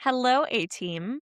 Hello, A team.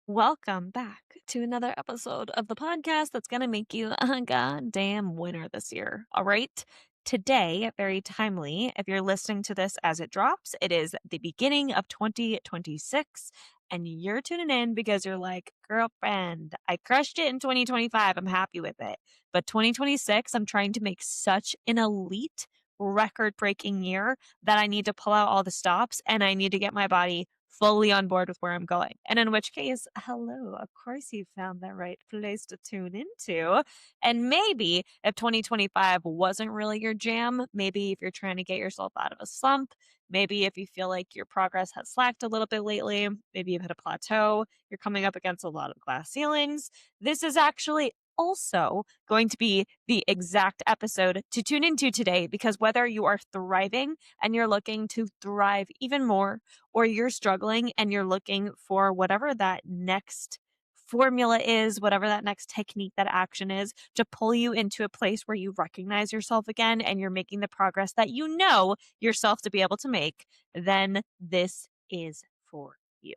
Welcome back to another episode of the podcast that's going to make you a goddamn winner this year. All right. Today, very timely, if you're listening to this as it drops, it is the beginning of 2026. And you're tuning in because you're like, girlfriend, I crushed it in 2025. I'm happy with it. But 2026, I'm trying to make such an elite, record breaking year that I need to pull out all the stops and I need to get my body fully on board with where I'm going. And in which case, hello, of course you found the right place to tune into. And maybe if 2025 wasn't really your jam, maybe if you're trying to get yourself out of a slump, maybe if you feel like your progress has slacked a little bit lately, maybe you've hit a plateau, you're coming up against a lot of glass ceilings, this is actually also going to be the exact episode to tune into today because whether you are thriving and you're looking to thrive even more, or you're struggling and you're looking for whatever that next formula is, whatever that next technique, that action is to pull you into a place where you recognize yourself again and you're making the progress that you know yourself to be able to make, then this is for you.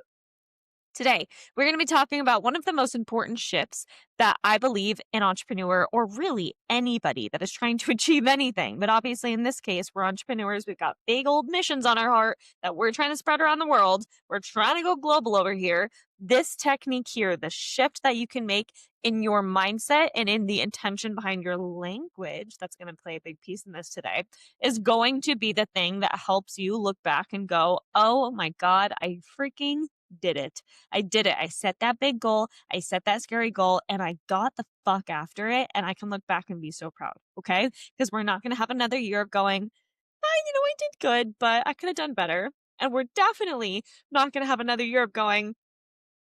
Today, we're going to be talking about one of the most important shifts that I believe an entrepreneur or really anybody that is trying to achieve anything. But obviously, in this case, we're entrepreneurs. We've got big old missions on our heart that we're trying to spread around the world. We're trying to go global over here. This technique here, the shift that you can make in your mindset and in the intention behind your language, that's going to play a big piece in this today, is going to be the thing that helps you look back and go, oh my God, I freaking did it. I did it. I set that big goal. I set that scary goal and I got the fuck after it. And I can look back and be so proud. Okay. Because we're not going to have another year of going, I did good, but I could have done better. And we're definitely not going to have another year of going,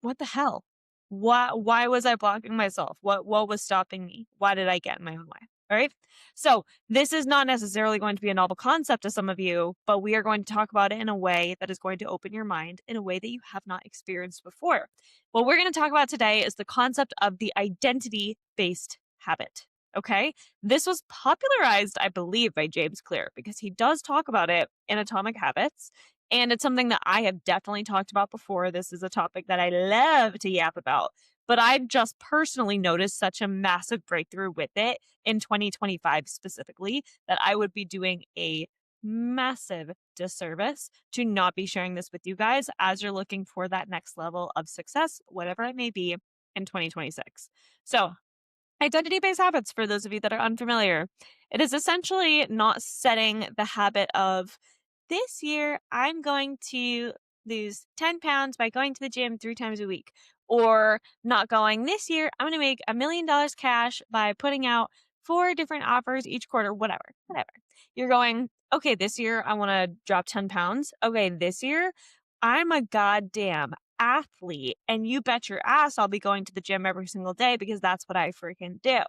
what the hell? Why was I blocking myself? What was stopping me? Why did I get in my own way? All right. So this is not necessarily going to be a novel concept to some of you, but we are going to talk about it in a way that is going to open your mind in a way that you have not experienced before. What we're going to talk about today is the concept of the identity-based habit. Okay. This was popularized, I believe, by James Clear because he does talk about it in Atomic Habits. And it's something that I have definitely talked about before. This is a topic that I love to yap about, but I've just personally noticed such a massive breakthrough with it in 2025 specifically that I would be doing a massive disservice to not be sharing this with you guys as you're looking for that next level of success, whatever it may be in 2026. So, identity-based habits, for those of you that are unfamiliar, it is essentially not setting the habit of this year, I'm going to lose 10 pounds by going to the gym 3 times a week. Or not going, this year, I'm going to make $1 million cash by putting out 4 different offers each quarter, whatever. You're going, okay, this year, I want to drop 10 pounds. Okay, this year, I'm a goddamn athlete. And you bet your ass I'll be going to the gym every single day because that's what I freaking do.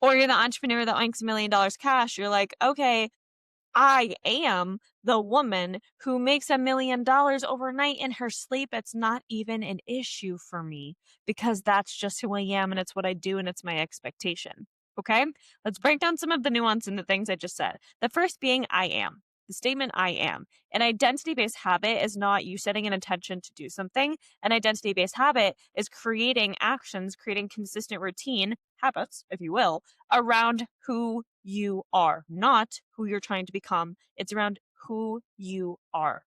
Or you're the entrepreneur that makes $1 million cash. You're like, okay, I am the woman who makes $1 million overnight in her sleep. It's not even an issue for me because that's just who I am and it's what I do and it's my expectation. Okay, let's break down some of the nuance in the things I just said. The first being I am. The statement I am. An identity based habit is not you setting an intention to do something. An identity based habit is creating actions, creating consistent routine, habits, if you will, around who you are, not who you're trying to become. It's around who you are.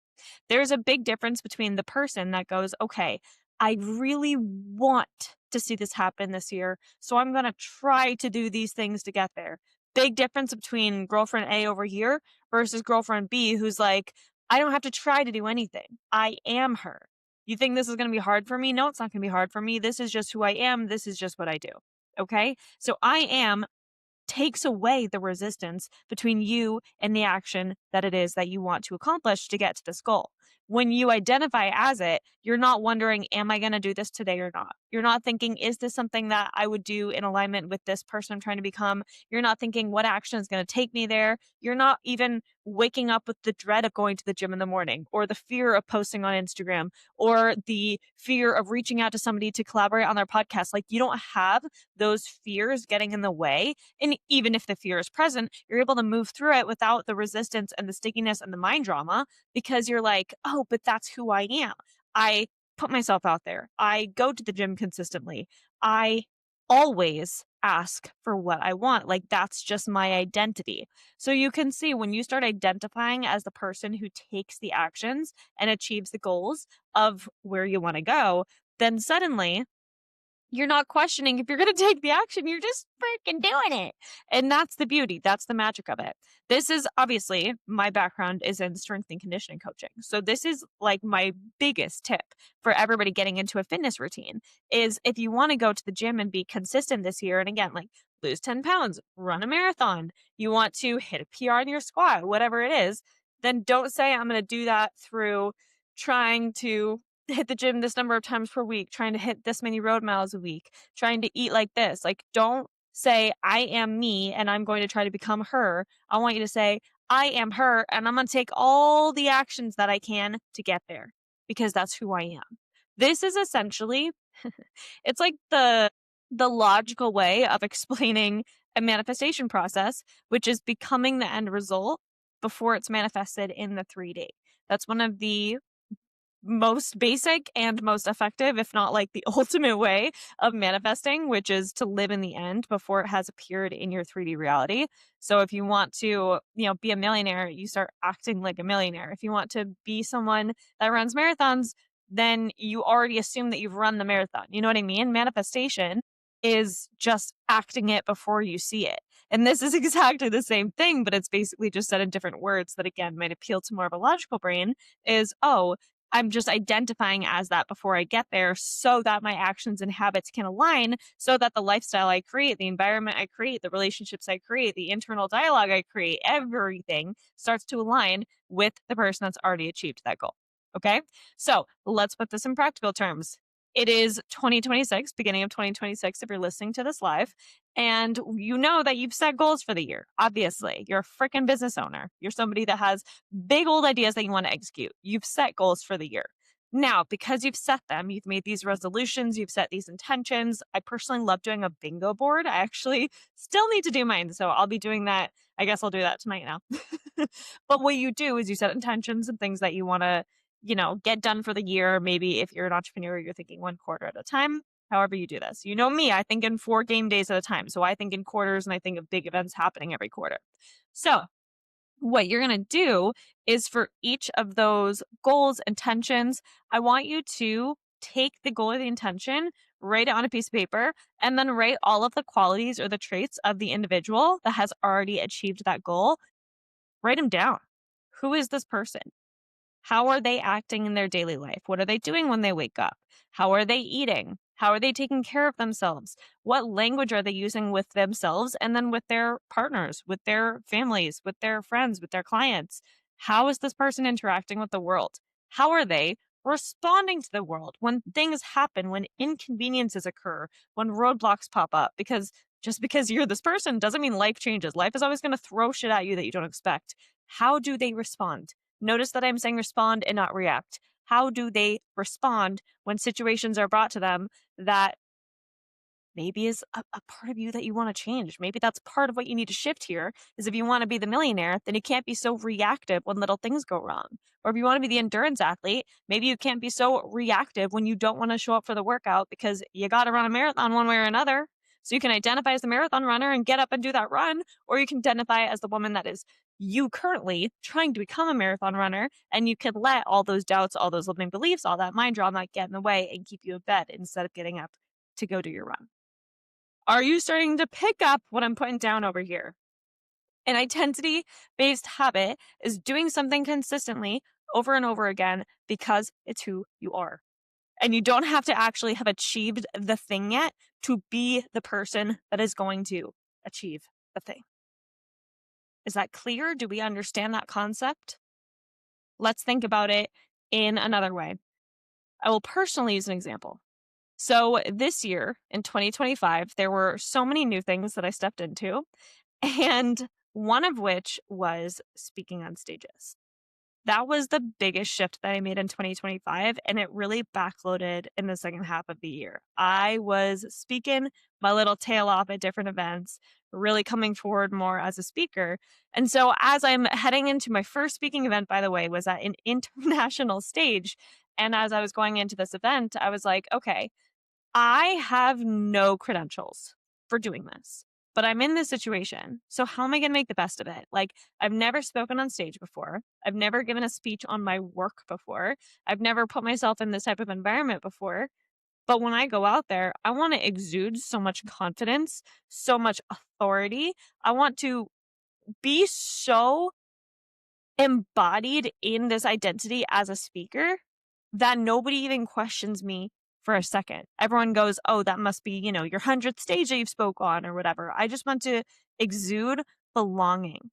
There's a big difference between the person that goes, okay, I really want to see this happen this year, so I'm going to try to do these things to get there. Big difference between girlfriend A over here versus girlfriend B who's like, I don't have to try to do anything. I am her. You think this is going to be hard for me? No, it's not going to be hard for me. This is just who I am. This is just what I do. Okay. So I am takes away the resistance between you and the action that it is that you want to accomplish to get to this goal. When you identify as it, you're not wondering, am I going to do this today or not? You're not thinking, is this something that I would do in alignment with this person I'm trying to become? You're not thinking, what action is going to take me there? You're not even waking up with the dread of going to the gym in the morning or the fear of posting on Instagram or the fear of reaching out to somebody to collaborate on their podcast. Like you don't have those fears getting in the way. And even if the fear is present, you're able to move through it without the resistance and the stickiness and the mind drama because you're like, oh, but that's who I am. I put myself out there. I go to the gym consistently. I always ask for what I want. Like that's just my identity. So you can see when you start identifying as the person who takes the actions and achieves the goals of where you want to go, then suddenly you're not questioning if you're going to take the action. You're just freaking doing it. And that's the beauty. That's the magic of it. This is obviously my background is in strength and conditioning coaching. So this is like my biggest tip for everybody getting into a fitness routine is if you want to go to the gym and be consistent this year. And again, like lose 10 pounds, run a marathon, you want to hit a PR in your squat, whatever it is, then don't say I'm going to do that through trying to hit the gym this number of times per week, trying to hit this many road miles a week, trying to eat like this. Like, don't say, I am me and I'm going to try to become her. I want you to say, I am her and I'm going to take all the actions that I can to get there because that's who I am. This is essentially, it's like the logical way of explaining a manifestation process, which is becoming the end result before it's manifested in the 3D. That's one of the most basic and most effective, if not like the ultimate way of manifesting, which is to live in the end before it has appeared in your 3D reality. So if you want to, be a millionaire, you start acting like a millionaire. If you want to be someone that runs marathons, then you already assume that you've run the marathon. You know what I mean? Manifestation is just acting it before you see it. And this is exactly the same thing, but it's basically just said in different words that again might appeal to more of a logical brain is, oh, I'm just identifying as that before I get there so that my actions and habits can align so that the lifestyle I create, the environment I create, the relationships I create, the internal dialogue I create, everything starts to align with the person that's already achieved that goal. Okay. So let's put this in practical terms. It is 2026, beginning of 2026, if you're listening to this live, and you know that you've set goals for the year. Obviously, you're a freaking business owner. You're somebody that has big old ideas that you want to execute. You've set goals for the year. Now, because you've set them, you've made these resolutions, you've set these intentions. I personally love doing a bingo board. I actually still need to do mine. So I'll be doing that. I guess I'll do that tonight now. But what you do is you set intentions and things that you want to, get done for the year. Maybe if you're an entrepreneur, you're thinking one quarter at a time. However you do this. You know me, I think in 4 game days at a time. So I think in quarters and I think of big events happening every quarter. So what you're going to do is for each of those goals, intentions, I want you to take the goal or the intention, write it on a piece of paper, and then write all of the qualities or the traits of the individual that has already achieved that goal. Write them down. Who is this person? How are they acting in their daily life? What are they doing when they wake up? How are they eating? How are they taking care of themselves? What language are they using with themselves and then with their partners, with their families, with their friends, with their clients? How is this person interacting with the world? How are they responding to the world when things happen, when inconveniences occur, when roadblocks pop up? Because just because you're this person doesn't mean life changes. Life is always going to throw shit at you that you don't expect. How do they respond? Notice that I'm saying respond and not react. How do they respond when situations are brought to them that maybe is a part of you that you want to change? Maybe that's part of what you need to shift here is if you want to be the millionaire, then you can't be so reactive when little things go wrong. Or if you want to be the endurance athlete, maybe you can't be so reactive when you don't want to show up for the workout because you got to run a marathon one way or another. So you can identify as the marathon runner and get up and do that run, or you can identify as the woman that is you currently trying to become a marathon runner, and you can let all those doubts, all those limiting beliefs, all that mind drama get in the way and keep you in bed instead of getting up to go do your run. Are you starting to pick up what I'm putting down over here? An identity-based habit is doing something consistently over and over again because it's who you are. And you don't have to actually have achieved the thing yet to be the person that is going to achieve the thing. Is that clear? Do we understand that concept? Let's think about it in another way. I will personally use an example. So this year in 2025, there were so many new things that I stepped into, and one of which was speaking on stages. That was the biggest shift that I made in 2025, and it really backloaded in the second half of the year. I was speaking my little tail off at different events, really coming forward more as a speaker. And so as I'm heading into my first speaking event, by the way, was at an international stage. And as I was going into this event, I was like, okay, I have no credentials for doing this, but I'm in this situation. So how am I going to make the best of it? Like, I've never spoken on stage before. I've never given a speech on my work before. I've never put myself in this type of environment before. But when I go out there, I want to exude so much confidence, so much authority. I want to be so embodied in this identity as a speaker that nobody even questions me for a second. Everyone goes, oh, that must be, your 100th stage that you've spoke on or whatever. I just want to exude belonging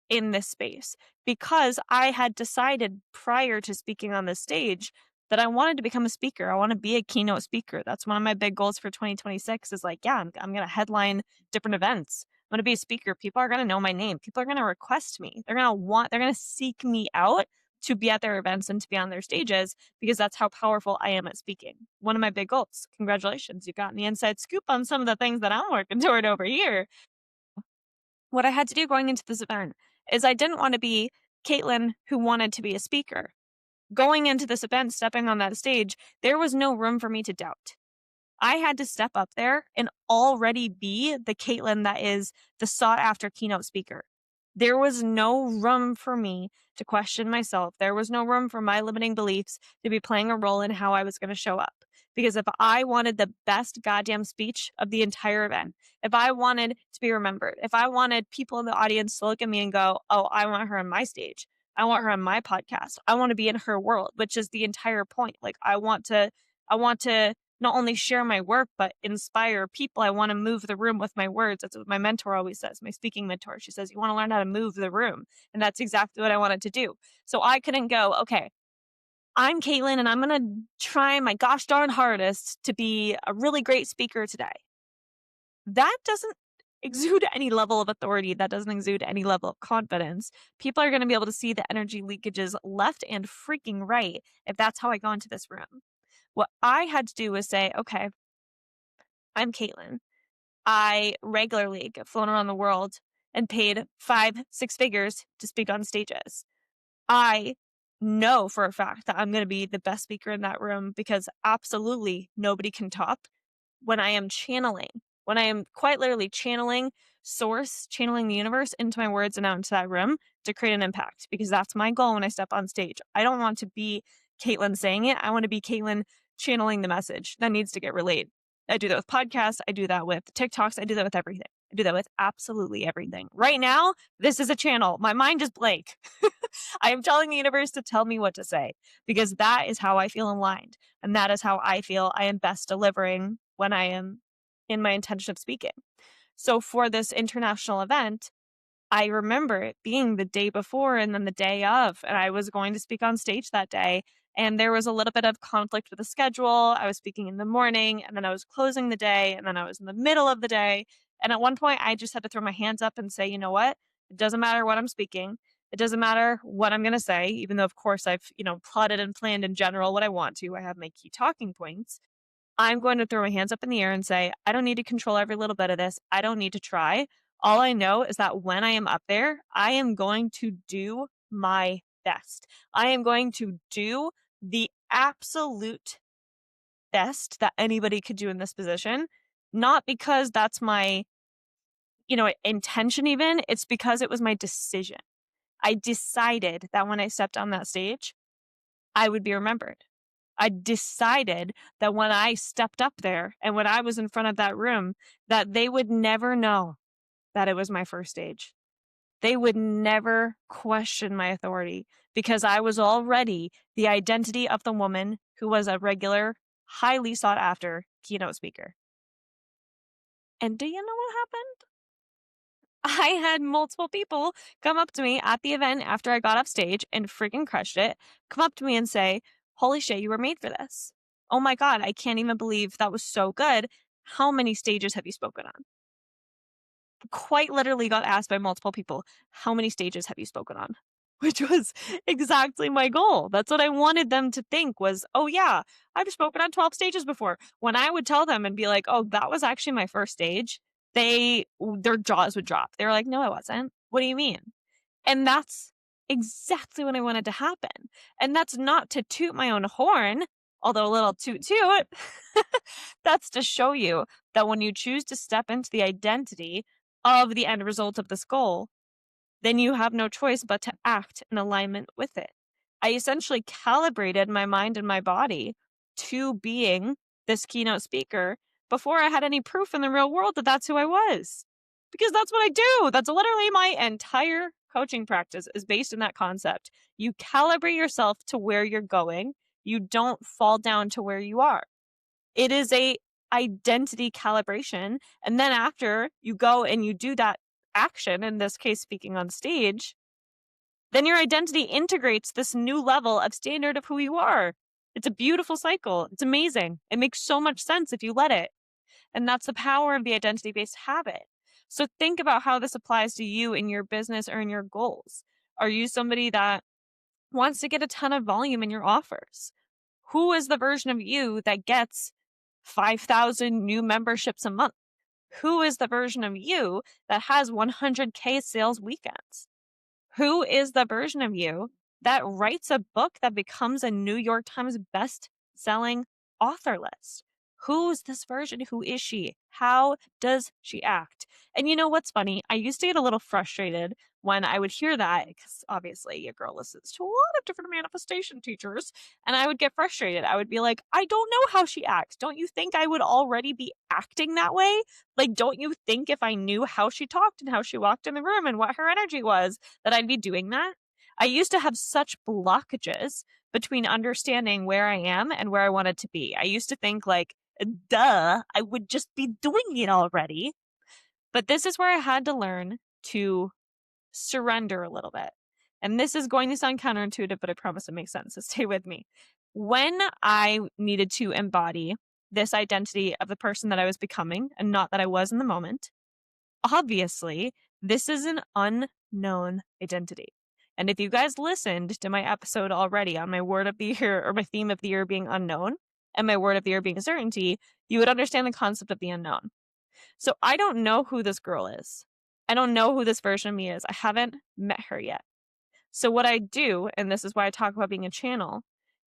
in this space because I had decided prior to speaking on this stage that I wanted to become a speaker. I want to be a keynote speaker. That's one of my big goals for 2026 is like, yeah, I'm going to headline different events. I'm going to be a speaker. People are going to know my name. People are going to request me. They're going to seek me out to be at their events and to be on their stages because that's how powerful I am at speaking. One of my big goals. Congratulations. You've gotten the inside scoop on some of the things that I'm working toward over here. What I had to do going into this event is I didn't want to be Caitlin who wanted to be a speaker. Going into this event, stepping on that stage, there was no room for me to doubt. I had to step up there and already be the Caitlin that is the sought after keynote speaker. There was no room for me to question myself. There was no room for my limiting beliefs to be playing a role in how I was going to show up. Because if I wanted the best goddamn speech of the entire event, if I wanted to be remembered, if I wanted people in the audience to look at me and go, oh, I want her on my stage. I want her on my podcast. I want to be in her world, which is the entire point. Like I want to not only share my work, but inspire people. I want to move the room with my words. That's what my mentor always says, my speaking mentor. She says, you want to learn how to move the room. And that's exactly what I wanted to do. So I couldn't go, okay, I'm Caitlin and I'm going to try my gosh darn hardest to be a really great speaker today. That doesn't exude any level of authority. That doesn't exude any level of confidence. People are going to be able to see the energy leakages left and freaking right if that's how I go into this room. What I had to do was say, okay, I'm Caitlin. I regularly get flown around the world and paid 5-6 figures to speak on stages. I know for a fact that I'm going to be the best speaker in that room because absolutely nobody can top when I am channeling, when I am quite literally channeling source, channeling the universe into my words and out into that room to create an impact because that's my goal when I step on stage. I don't want to be Caitlin saying it. I want to be Caitlin channeling the message that needs to get relayed. I do that with podcasts. I do that with TikToks. I do that with everything. I do that with absolutely everything. Right now, this is a channel. My mind is blank. I am telling the universe to tell me what to say because that is how I feel aligned. And that is how I feel I am best delivering when I am in my intention of speaking. So for this international event, I remember it being the day before and then the day of, and I was going to speak on stage that day. And there was a little bit of conflict with the schedule. I was speaking in the morning and then I was closing the day and then I was in the middle of the day. And at one point, I just had to throw my hands up and say, you know what? It doesn't matter what I'm speaking. It doesn't matter what I'm going to say, even though, of course, I've, plotted and planned in general what I want to. I have my key talking points. I'm going to throw my hands up in the air and say, I don't need to control every little bit of this. I don't need to try. All I know is that when I am up there, I am going to do my best. I am going to do the absolute best that anybody could do in this position, not because that's my, intention even. It's because it was my decision. I decided that when I stepped on that stage, I would be remembered. I decided that when I stepped up there and when I was in front of that room, that they would never know that it was my first stage. They would never question my authority because I was already the identity of the woman who was a regular, highly sought after keynote speaker. And do you know what happened? I had multiple people come up to me at the event after I got off stage and freaking crushed it, come up to me and say, holy shit, you were made for this. Oh my God, I can't even believe that was so good. How many stages have you spoken on? Quite literally got asked by multiple people, how many stages have you spoken on? Which was exactly my goal. That's what I wanted them to think was, oh yeah, I've spoken on 12 stages before. When I would tell them and be like, oh, that was actually my first stage, their jaws would drop. They were like, no, it wasn't. What do you mean? And that's exactly what I wanted to happen. And that's not to toot my own horn, although a little toot toot. That's to show you that when you choose to step into the identity of the end result of this goal, then you have no choice but to act in alignment with it. I essentially calibrated my mind and my body to being this keynote speaker before I had any proof in the real world that that's who I was. Because that's what I do. That's literally my entire coaching practice is based in that concept. You calibrate yourself to where you're going. You don't fall down to where you are. It is a identity calibration. And then after you go and you do that action, in this case, speaking on stage, then your identity integrates this new level of standard of who you are. It's a beautiful cycle. It's amazing. It makes so much sense if you let it. And that's the power of the identity based habit. So think about how this applies to you in your business or in your goals. Are you somebody that wants to get a ton of volume in your offers? Who is the version of you that gets 5,000 new memberships a month? Who is the version of you that has 100K sales weekends? Who is the version of you that writes a book that becomes a New York Times best-selling author list? Who's this version? Who is she? How does she act? And you know what's funny? I used to get a little frustrated when I would hear that because obviously a girl listens to a lot of different manifestation teachers, and I would get frustrated. I would be like, I don't know how she acts. Don't you think I would already be acting that way? Like, don't you think if I knew how she talked and how she walked in the room and what her energy was, that I'd be doing that? I used to have such blockages between understanding where I am and where I wanted to be. I used to think like, duh, I would just be doing it already. But this is where I had to learn to surrender a little bit. And this is going to sound counterintuitive, but I promise it makes sense. So stay with me. When I needed to embody this identity of the person that I was becoming and not that I was in the moment, obviously, this is an unknown identity. And if you guys listened to my episode already on my word of the year or my theme of the year being unknown and my word of the year being certainty, you would understand the concept of the unknown. So I don't know who this girl is. I don't know who this version of me is. I haven't met her yet. So what I do, and this is why I talk about being a channel,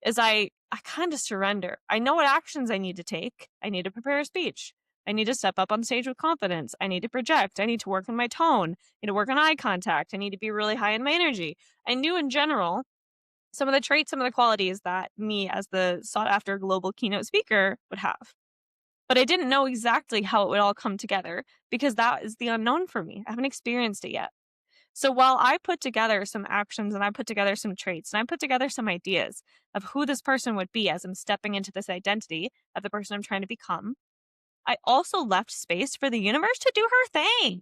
is I kind of surrender. I know what actions I need to take. I need to prepare a speech. I need to step up on stage with confidence. I need to project. I need to work on my tone. I need to work on eye contact. I need to be really high in my energy. I knew in general some of the traits, some of the qualities that me as the sought after global keynote speaker would have. But I didn't know exactly how it would all come together because that is the unknown for me. I haven't experienced it yet. So while I put together some actions and I put together some traits and I put together some ideas of who this person would be as I'm stepping into this identity of the person I'm trying to become, I also left space for the universe to do her thing.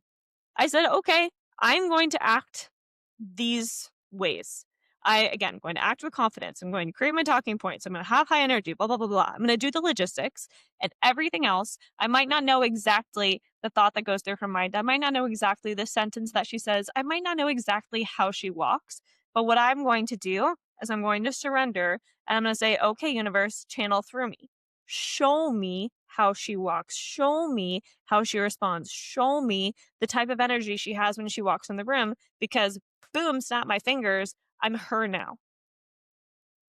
I said, okay, I'm going to act these ways. Again, going to act with confidence. I'm going to create my talking points. I'm going to have high energy, blah, blah, blah, blah. I'm going to do the logistics and everything else. I might not know exactly the thought that goes through her mind. I might not know exactly the sentence that she says. I might not know exactly how she walks. But what I'm going to do is I'm going to surrender and I'm going to say, okay, universe, channel through me. Show me how she walks. Show me how she responds. Show me the type of energy she has when she walks in the room because boom, snap my fingers. I'm her now.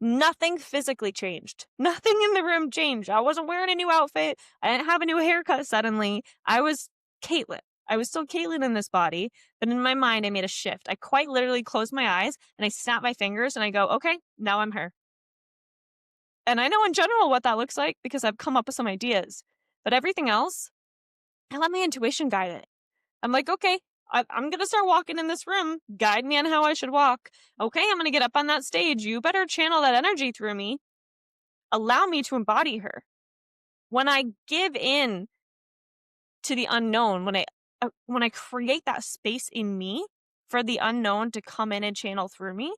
Nothing physically changed. Nothing in the room changed. I wasn't wearing a new outfit. I didn't have a new haircut suddenly. I was Caitlin. I was still Caitlin in this body, but in my mind, I made a shift. I quite literally closed my eyes and I snap my fingers and I go, okay, now I'm her. And I know in general what that looks like because I've come up with some ideas, but everything else, I let my intuition guide it. I'm like, okay, I'm going to start walking in this room. Guide me on how I should walk. Okay, I'm going to get up on that stage. You better channel that energy through me. Allow me to embody her. When I give in to the unknown, when I create that space in me for the unknown to come in and channel through me,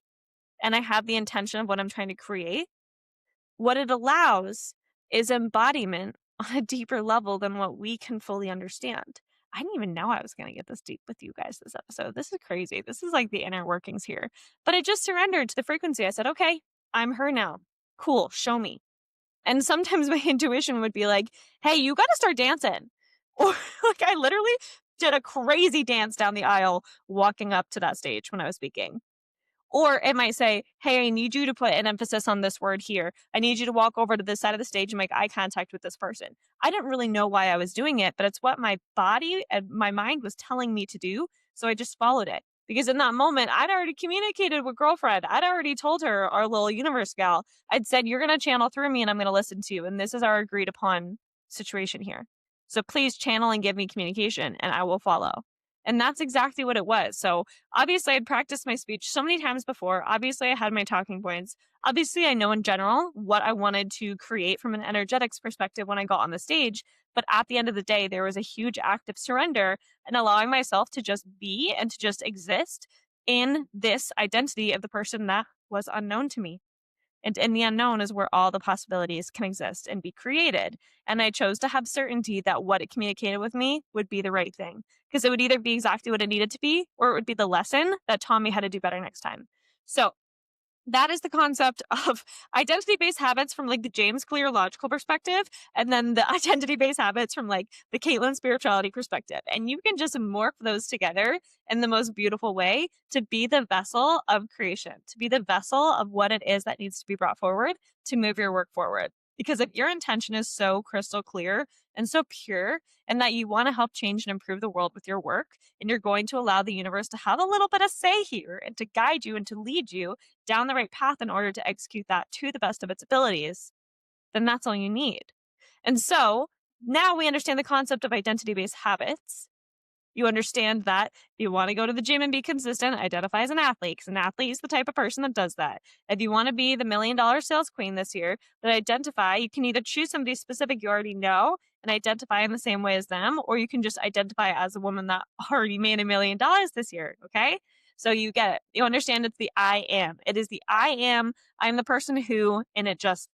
and I have the intention of what I'm trying to create, what it allows is embodiment on a deeper level than what we can fully understand. I didn't even know I was going to get this deep with you guys this episode. This is crazy. This is like the inner workings here. But I just surrendered to the frequency. I said, okay, I'm her now. Cool, show me. And sometimes my intuition would be like, hey, you got to start dancing. Or like I literally did a crazy dance down the aisle walking up to that stage when I was speaking. Or it might say, hey, I need you to put an emphasis on this word here. I need you to walk over to this side of the stage and make eye contact with this person. I didn't really know why I was doing it, but it's what my body and my mind was telling me to do. So I just followed it. Because in that moment, I'd already communicated with girlfriend. I'd already told her, our little universe gal, I'd said, you're going to channel through me and I'm going to listen to you. And this is our agreed upon situation here. So please channel and give me communication and I will follow. And that's exactly what it was. So obviously, I'd practiced my speech so many times before. Obviously, I had my talking points. Obviously, I know in general what I wanted to create from an energetics perspective when I got on the stage. But at the end of the day, there was a huge act of surrender and allowing myself to just be and to just exist in this identity of the person that was unknown to me. And in the unknown is where all the possibilities can exist and be created. And I chose to have certainty that what it communicated with me would be the right thing. Because it would either be exactly what it needed to be, or it would be the lesson that taught me how to do better next time. So that is the concept of identity-based habits from like the James Clear logical perspective, and then the identity-based habits from like the Caitlin spirituality perspective. And you can just morph those together in the most beautiful way to be the vessel of creation, to be the vessel of what it is that needs to be brought forward to move your work forward. Because if your intention is so crystal clear and so pure, and that you want to help change and improve the world with your work, and you're going to allow the universe to have a little bit of say here and to guide you and to lead you down the right path in order to execute that to the best of its abilities, then that's all you need. And so now we understand the concept of identity based habits. You understand that if you want to go to the gym and be consistent, identify as an athlete, because an athlete is the type of person that does that. If you want to be the $1 million sales queen this year, then identify, you can either choose somebody specific you already know and identify in the same way as them, or you can just identify as a woman that already made $1 million this year. Okay. So you get it. You understand it's the I am. It is the I am. I'm the person who, and it just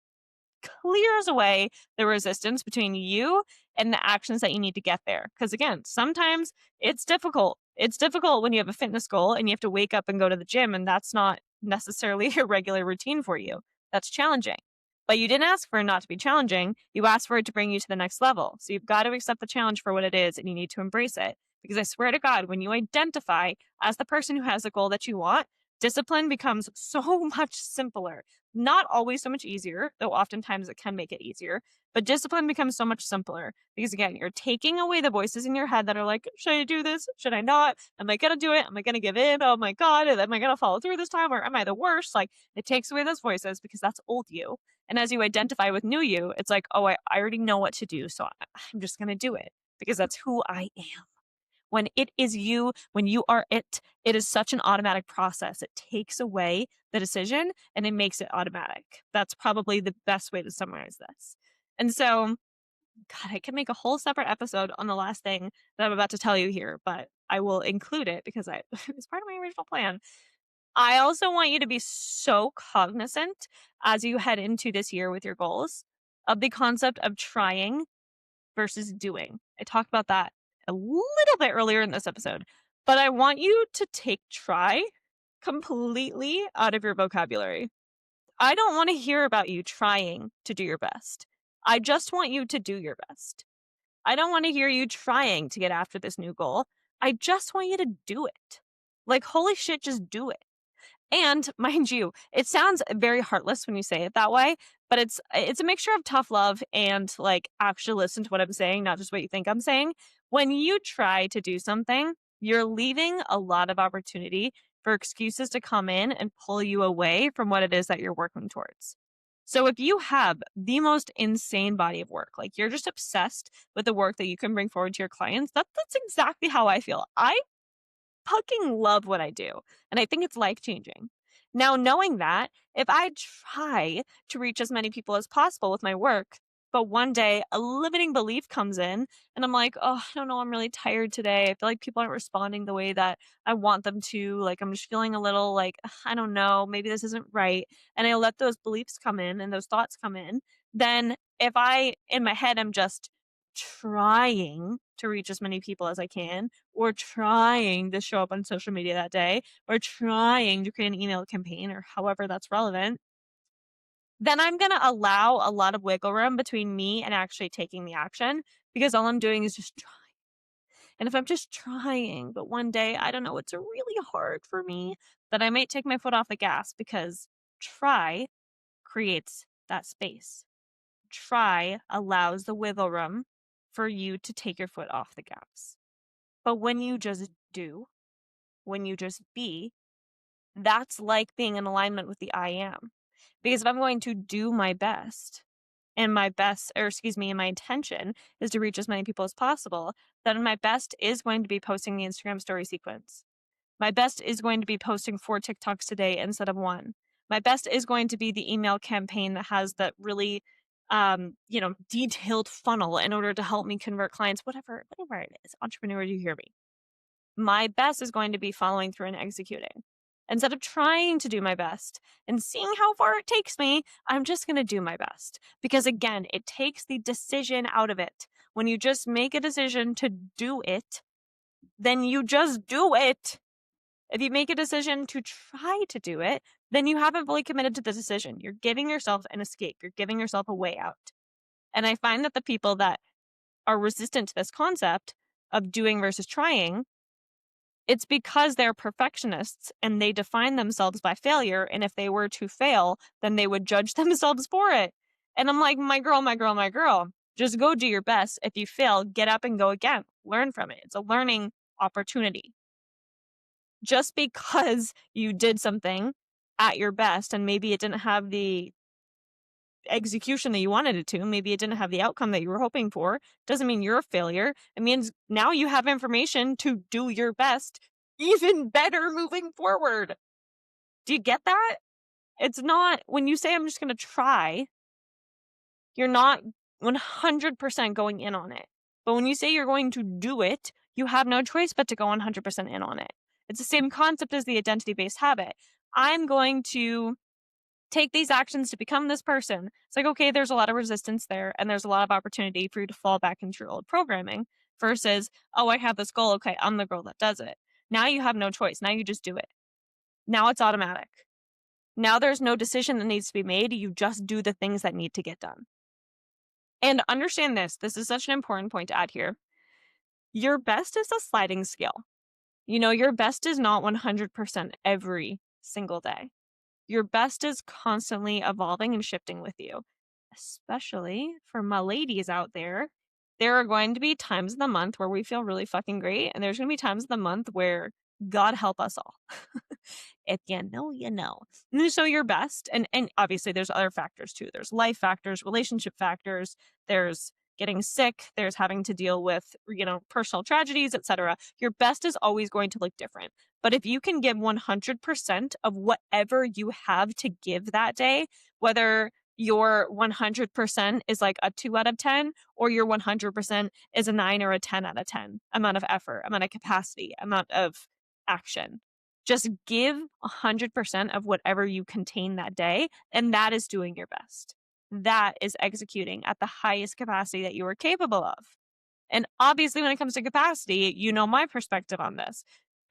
clears away the resistance between you and the actions that you need to get there. Because again, sometimes it's difficult. It's difficult when you have a fitness goal and you have to wake up and go to the gym, and that's not necessarily a regular routine for you. That's challenging. But you didn't ask for it not to be challenging. You asked for it to bring you to the next level. So you've got to accept the challenge for what it is and you need to embrace it. Because I swear to God, when you identify as the person who has the goal that you want, discipline becomes so much simpler. Not always so much easier, though oftentimes it can make it easier, but discipline becomes so much simpler because again, you're taking away the voices in your head that are like, should I do this? Should I not? Am I going to do it? Am I going to give in? Oh my God. Am I going to follow through this time? Or am I the worst? Like it takes away those voices because that's old you. And as you identify with new you, it's like, oh, I already know what to do. So I'm just going to do it because that's who I am. When it is you, when you are it, it is such an automatic process. It takes away the decision and it makes it automatic. That's probably the best way to summarize this. And so, God, I could make a whole separate episode on the last thing that I'm about to tell you here, but I will include it because it's part of my original plan. I also want you to be so cognizant as you head into this year with your goals of the concept of trying versus doing. I talked about that a little bit earlier in this episode, but I want you to take try completely out of your vocabulary. I don't want to hear about you trying to do your best. I just want you to do your best. I don't want to hear you trying to get after this new goal. I just want you to do it. Like, holy shit, just do it. And mind you, it sounds very heartless when you say it that way, but it's a mixture of tough love and like actually listen to what I'm saying, not just what you think I'm saying. When you try to do something, you're leaving a lot of opportunity for excuses to come in and pull you away from what it is that you're working towards. So if you have the most insane body of work, like you're just obsessed with the work that you can bring forward to your clients, that's exactly how I feel. I fucking love what I do. And I think it's life changing. Now, knowing that, if I try to reach as many people as possible with my work, but one day a limiting belief comes in and I'm like, oh, I don't know, I'm really tired today. I feel like people aren't responding the way that I want them to. Like, I'm just feeling a little like, I don't know, maybe this isn't right. And I let those beliefs come in and those thoughts come in. Then, if I, in my head, I'm just trying to reach as many people as I can, or trying to show up on social media that day, or trying to create an email campaign, or however that's relevant, then I'm going to allow a lot of wiggle room between me and actually taking the action because all I'm doing is just trying. And if I'm just trying, but one day, I don't know, it's really hard for me, that I might take my foot off the gas because try creates that space. Try allows the wiggle room for you to take your foot off the gas. But when you just do, when you just be, that's like being in alignment with the I am. Because if I'm going to do my best, and my best, or excuse me, and my intention is to reach as many people as possible, then my best is going to be posting the Instagram story sequence. My best is going to be posting 4 TikToks today instead of 1. My best is going to be the email campaign that has that really, detailed funnel in order to help me convert clients, whatever it is. Entrepreneur, you hear me? My best is going to be following through and executing. Instead of trying to do my best and seeing how far it takes me, I'm just going to do my best. Because again, it takes the decision out of it. When you just make a decision to do it, then you just do it. If you make a decision to try to do it, then you haven't fully committed to the decision. You're giving yourself an escape. You're giving yourself a way out. And I find that the people that are resistant to this concept of doing versus trying, it's because they're perfectionists and they define themselves by failure. And if they were to fail, then they would judge themselves for it. And I'm like, my girl, just go do your best. If you fail, get up and go again. Learn from it. It's a learning opportunity. Just because you did something at your best and maybe it didn't have the execution that you wanted it to, maybe it didn't have the outcome that you were hoping for, doesn't mean you're a failure. It means now you have information to do your best even better moving forward. Do you get that? It's not, when you say I'm just going to try, you're not 100% going in on it. But when you say you're going to do it, you have no choice but to go 100% in on it. It's the same concept as the identity-based habit. I'm going to take these actions to become this person. It's like, okay, there's a lot of resistance there and there's a lot of opportunity for you to fall back into your old programming versus, oh, I have this goal. Okay, I'm the girl that does it. Now you have no choice. Now you just do it. Now it's automatic. Now there's no decision that needs to be made. You just do the things that need to get done. And understand this. This is such an important point to add here. Your best is a sliding scale. Your best is not 100% every single day. Your best is constantly evolving and shifting with you, especially for my ladies out there. There are going to be times in the month where we feel really fucking great. And there's going to be times in the month where God help us all. If you know, you know. And so your best, and obviously there's other factors too. There's life factors, relationship factors, there's getting sick, there's having to deal with, personal tragedies, etc. Your best is always going to look different. But if you can give 100% of whatever you have to give that day, whether your 100% is like a 2 out of 10, or your 100% is a 9 or a 10 out of 10 amount of effort, amount of capacity, amount of action. Just give 100% of whatever you contain that day, and that is doing your best. That is executing at the highest capacity that you are capable of. And obviously, when it comes to capacity, my perspective on this.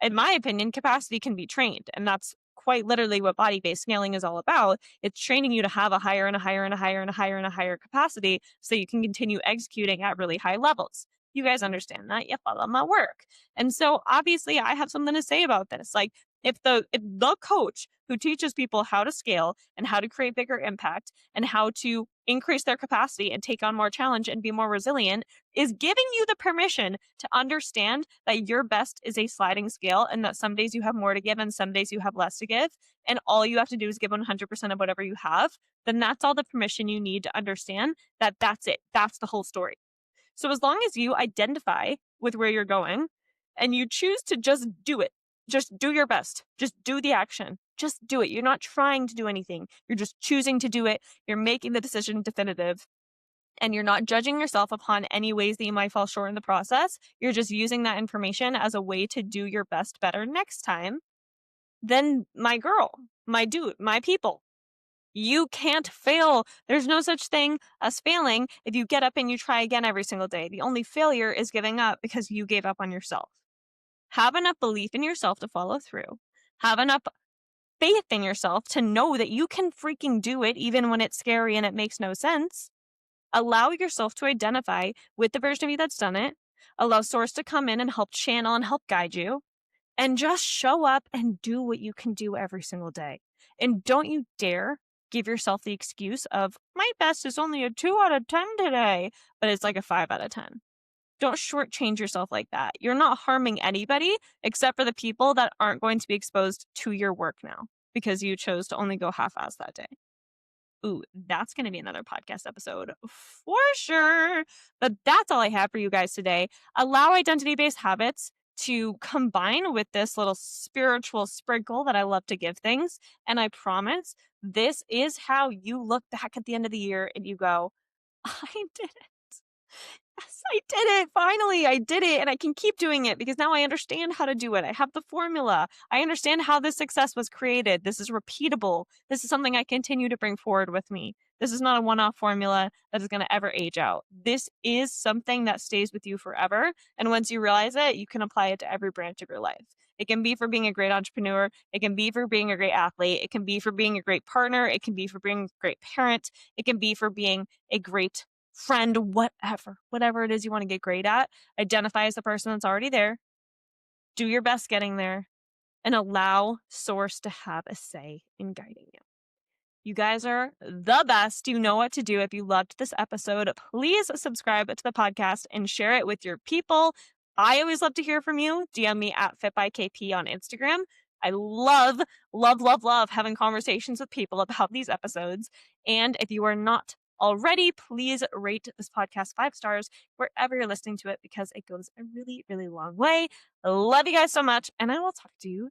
In my opinion, capacity can be trained, and that's quite literally what body-based scaling is all about. It's training you to have a higher and a higher and a higher and a higher and a higher capacity so you can continue executing at really high levels. You guys understand that? You follow my work. And so obviously I have something to say about this. Like if the coach who teaches people how to scale and how to create bigger impact and how to increase their capacity and take on more challenge and be more resilient is giving you the permission to understand that your best is a sliding scale and that some days you have more to give and some days you have less to give, and all you have to do is give 100% of whatever you have, then that's all the permission you need to understand that that's it. That's the whole story. So as long as you identify with where you're going and you choose to just do it, just do your best, just do the action, just do it. You're not trying to do anything. You're just choosing to do it. You're making the decision definitive. And you're not judging yourself upon any ways that you might fall short in the process. You're just using that information as a way to do your best better next time. Then my girl, my dude, my people, you can't fail. There's no such thing as failing if you get up and you try again every single day. The only failure is giving up because you gave up on yourself. Have enough belief in yourself to follow through. Have enough faith in yourself to know that you can freaking do it even when it's scary and it makes no sense. Allow yourself to identify with the version of you that's done it. Allow source to come in and help channel and help guide you. and just show up and do what you can do every single day. And don't you dare give yourself the excuse of, my best is only a 2 out of 10 today, but it's like a 5 out of 10. Don't shortchange yourself like that. You're not harming anybody except for the people that aren't going to be exposed to your work now because you chose to only go half-ass that day. Ooh, that's going to be another podcast episode for sure. But that's all I have for you guys today. Allow identity-based habits to combine with this little spiritual sprinkle that I love to give things. And I promise this is how you look back at the end of the year and you go, I did it. Yes, I did it. Finally, I did it. And I can keep doing it because now I understand how to do it. I have the formula. I understand how this success was created. This is repeatable. This is something I continue to bring forward with me. This is not a one-off formula that is going to ever age out. This is something that stays with you forever. And once you realize it, you can apply it to every branch of your life. It can be for being a great entrepreneur. It can be for being a great athlete. It can be for being a great partner. It can be for being a great parent. It can be for being a great friend, whatever it is you want to get great at. Identify as the person that's already there. Do your best getting there and allow source to have a say in guiding you. You guys are the best. You know what to do. If you loved this episode, please subscribe to the podcast and share it with your people. I always love to hear from you. DM me at FitByKP on Instagram. I love, love, love, love having conversations with people about these episodes. And if you are not already, please rate this podcast 5 stars wherever you're listening to it because it goes a really, really long way. I love you guys so much, and I will talk to you